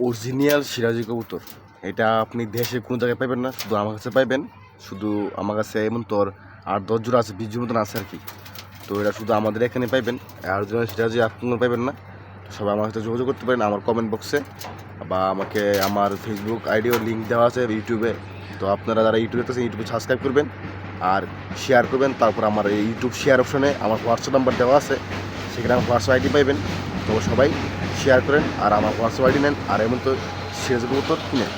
Original সিরাজি কবুতর, এটা আপনি দেশে কোনো জায়গায় পাইবেন না, শুধু আমার কাছে পাইবেন। শুধু আমার কাছে এমন তোর 8-10 জোড়া আছে, 20 জোড়া মতন আছে আর কি। তো এটা শুধু আমাদের এখানে পাইবেন, অরিজিনাল সিরাজি আপনারা পাইবেন না। সবাই আমার সাথে যোগাযোগ করতে পারেন আমার কমেন্ট বক্সে, বা আমাকে আমার ফেসবুক আইডিও লিঙ্ক দেওয়া আছে ইউটিউবে। তো আপনারা যারা ইউটিউবে আছেন ইউটিউবে সাবস্ক্রাইব করবেন আর শেয়ার করবেন। তারপর আমার এই ইউটিউব শেয়ার অপশনে আমার হোয়াটসঅ্যাপ নাম্বার দেওয়া আছে, সেখানে আমার হোয়াটসঅ্যাপ আইডি পাইবেন। তো সবাই শেয়ার করেন আর আমার হোয়াটসঅ্যাপ আইডি নেন, আর এমন তো সিরাজি কবুতর কিনেন।